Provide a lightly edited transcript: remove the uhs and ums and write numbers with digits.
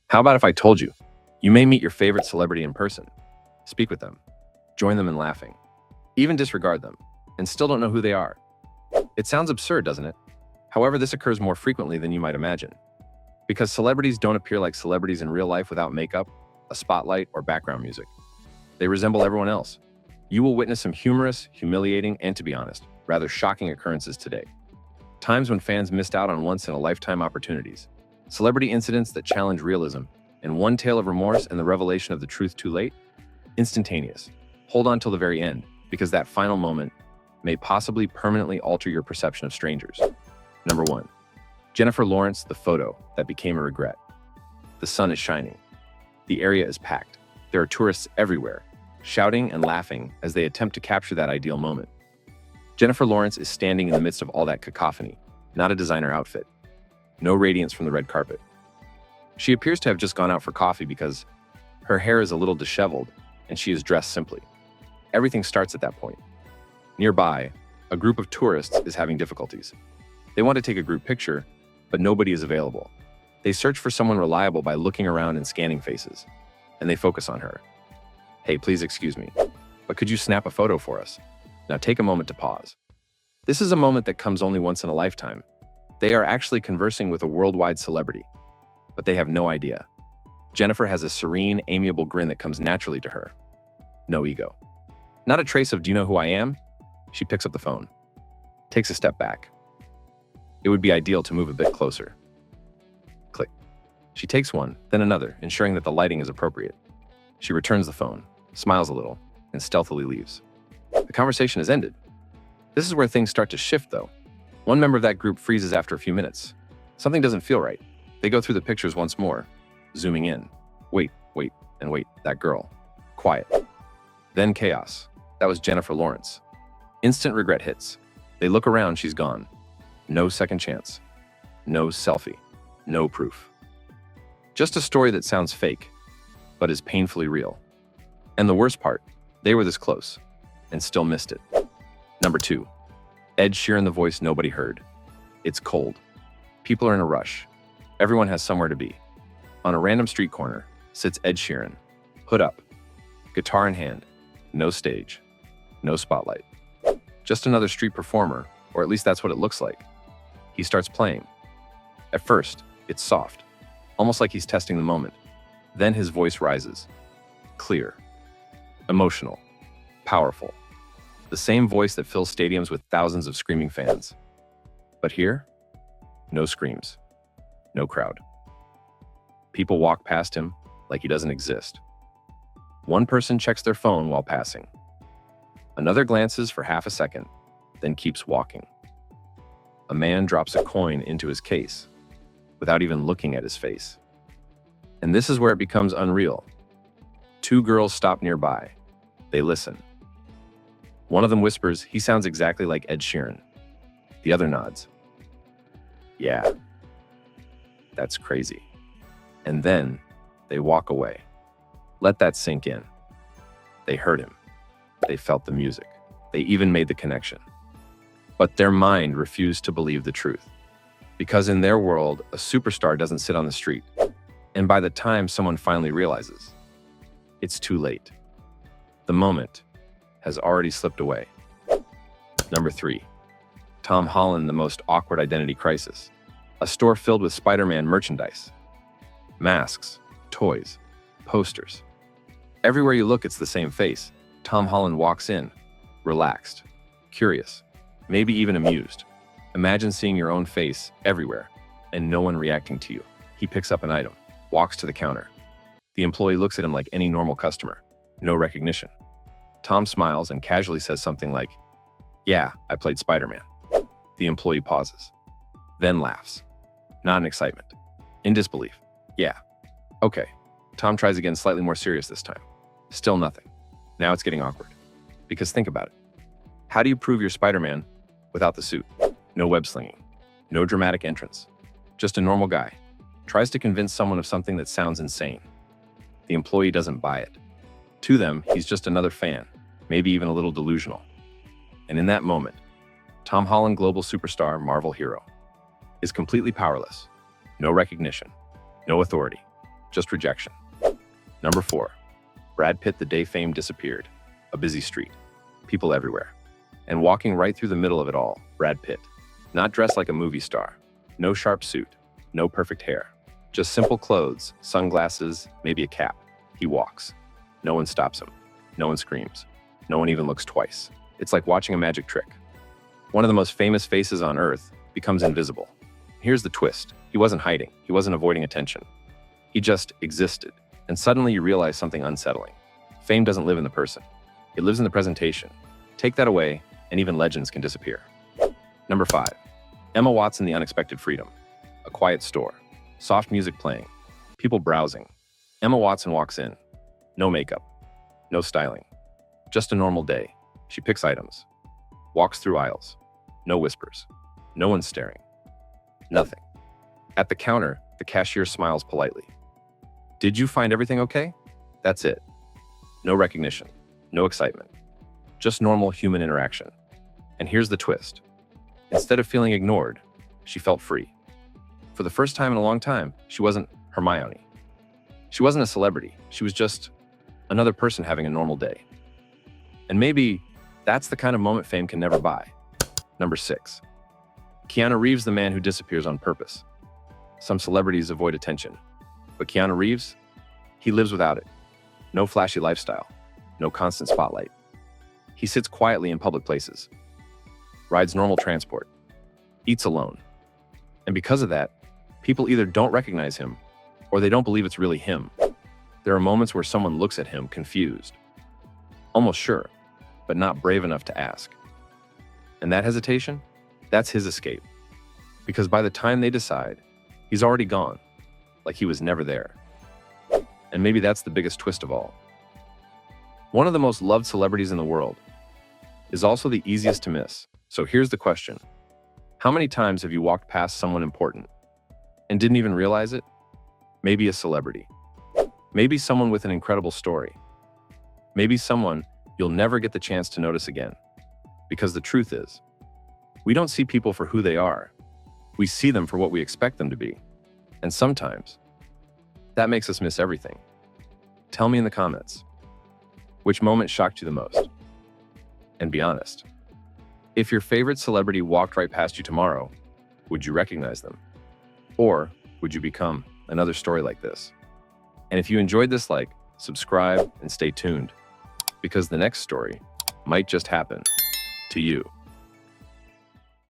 How about if I told you? You may meet your favorite celebrity in person, speak with them, join them in laughing, even disregard them, and still don't know who they are. It sounds absurd, doesn't it? However, this occurs more frequently than you might imagine. Because celebrities don't appear like celebrities in real life without makeup, a spotlight, or background music. They resemble everyone else. You will witness some humorous, humiliating, and to be honest, rather shocking occurrences today. Times when fans missed out on once-in-a-lifetime opportunities. Celebrity incidents that challenge realism, and one tale of remorse and the revelation of the truth too late? Instantaneous. Hold on till the very end, because that final moment may possibly permanently alter your perception of strangers. Number 1. Jennifer Lawrence, the photo that became a regret. The sun is shining. The area is packed. There are tourists everywhere, shouting and laughing as they attempt to capture that ideal moment. Jennifer Lawrence is standing in the midst of all that cacophony, not a designer outfit. No radiance from the red carpet. She appears to have just gone out for coffee because her hair is a little disheveled and she is dressed simply. Everything starts at that point. Nearby, a group of tourists is having difficulties. They want to take a group picture, but nobody is available. They search for someone reliable by looking around and scanning faces, and they focus on her. Hey, please excuse me, but could you snap a photo for us? Now take a moment to pause. This is a moment that comes only once in a lifetime. They are actually conversing with a worldwide celebrity, but they have no idea. Jennifer has a serene, amiable grin that comes naturally to her. No ego. Not a trace of "do you know who I am?" She picks up the phone, takes a step back. It would be ideal to move a bit closer. Click. She takes one, then another, ensuring that the lighting is appropriate. She returns the phone, smiles a little, and stealthily leaves. The conversation has ended. This is where things start to shift, though. One member of that group freezes after a few minutes. Something doesn't feel right. They go through the pictures once more, zooming in. Wait, and wait, that girl. Quiet. Then chaos. That was Jennifer Lawrence. Instant regret hits. They look around, she's gone. No second chance. No selfie. No proof. Just a story that sounds fake, but is painfully real. And the worst part, they were this close, and still missed it. Number 2. Ed Sheeran, the voice nobody heard. It's cold. People are in a rush. Everyone has somewhere to be. On a random street corner sits Ed Sheeran, hood up, guitar in hand, no stage, no spotlight. Just another street performer, or at least that's what it looks like. He starts playing. At first, it's soft, almost like he's testing the moment. Then his voice rises. Clear, emotional, powerful. The same voice that fills stadiums with thousands of screaming fans. But here, no screams, no crowd. People walk past him like he doesn't exist. One person checks their phone while passing. Another glances for half a second, then keeps walking. A man drops a coin into his case without even looking at his face. And this is where it becomes unreal. 2 girls stop nearby. They listen. One of them whispers, "He sounds exactly like Ed Sheeran." The other nods. "Yeah, that's crazy." And then they walk away. Let that sink in. They heard him. They felt the music. They even made the connection. But their mind refused to believe the truth. Because in their world, a superstar doesn't sit on the street. And by the time someone finally realizes, it's too late. The moment has already slipped away. Number 3. Tom Holland, the most awkward identity crisis. A store filled with Spider-Man merchandise. Masks, toys, posters. Everywhere you look, it's the same face. Tom Holland walks in, relaxed, curious, maybe even amused. Imagine seeing your own face everywhere and no one reacting to you. He picks up an item, walks to the counter. The employee looks at him like any normal customer. No recognition. Tom smiles and casually says something like, "Yeah, I played Spider-Man." The employee pauses, then laughs. Not in excitement, in disbelief. "Yeah, okay." Tom tries again, slightly more serious this time. Still nothing. Now it's getting awkward. Because think about it. How do you prove you're Spider-Man without the suit? No web slinging, no dramatic entrance. Just a normal guy. Tries to convince someone of something that sounds insane. The employee doesn't buy it. To them, he's just another fan, maybe even a little delusional. And in that moment, Tom Holland, global superstar, Marvel hero, is completely powerless. No recognition, no authority. just rejection. Number 4. Brad Pitt the day fame disappeared. A busy street. People everywhere. And walking right through the middle of it all, Brad Pitt. Not dressed like a movie star. No sharp suit. No perfect hair. Just simple clothes, sunglasses, maybe a cap. He walks. No one stops him. No one screams. No one even looks twice. It's like watching a magic trick. One of the most famous faces on Earth becomes invisible. Here's the twist. He wasn't hiding. He wasn't avoiding attention. He just existed. And suddenly you realize something unsettling. Fame doesn't live in the person. It lives in the presentation. Take that away, and even legends can disappear. Number 5. Emma Watson, The Unexpected Freedom. A quiet store. Soft music playing. People browsing. Emma Watson walks in. No makeup. No styling. Just a normal day. She picks items. Walks through aisles. No whispers. No one staring. Nothing. At the counter, the cashier smiles politely. Did you find everything okay? That's it. No recognition. No excitement. Just normal human interaction. And here's the twist. Instead of feeling ignored, she felt free. For the first time in a long time, she wasn't Hermione. She wasn't a celebrity. She was just another person having a normal day. And maybe that's the kind of moment fame can never buy. Number 6. Keanu Reeves, the man who disappears on purpose. Some celebrities avoid attention, but Keanu Reeves, he lives without it. No flashy lifestyle, no constant spotlight. He sits quietly in public places, rides normal transport, eats alone. And because of that, people either don't recognize him or they don't believe it's really him. There are moments where someone looks at him confused, almost sure, but not brave enough to ask. And that hesitation, that's his escape. Because by the time they decide, he's already gone, like he was never there. And maybe that's the biggest twist of all. One of the most loved celebrities in the world is also the easiest to miss. So here's the question. How many times have you walked past someone important and didn't even realize it? Maybe a celebrity. Maybe someone with an incredible story. Maybe someone you'll never get the chance to notice again. Because the truth is, we don't see people for who they are. We see them for what we expect them to be. And sometimes, that makes us miss everything. Tell me in the comments, which moment shocked you the most? And be honest. If your favorite celebrity walked right past you tomorrow, would you recognize them? Or would you become another story like this? And if you enjoyed this, subscribe, and stay tuned, because the next story might just happen to you.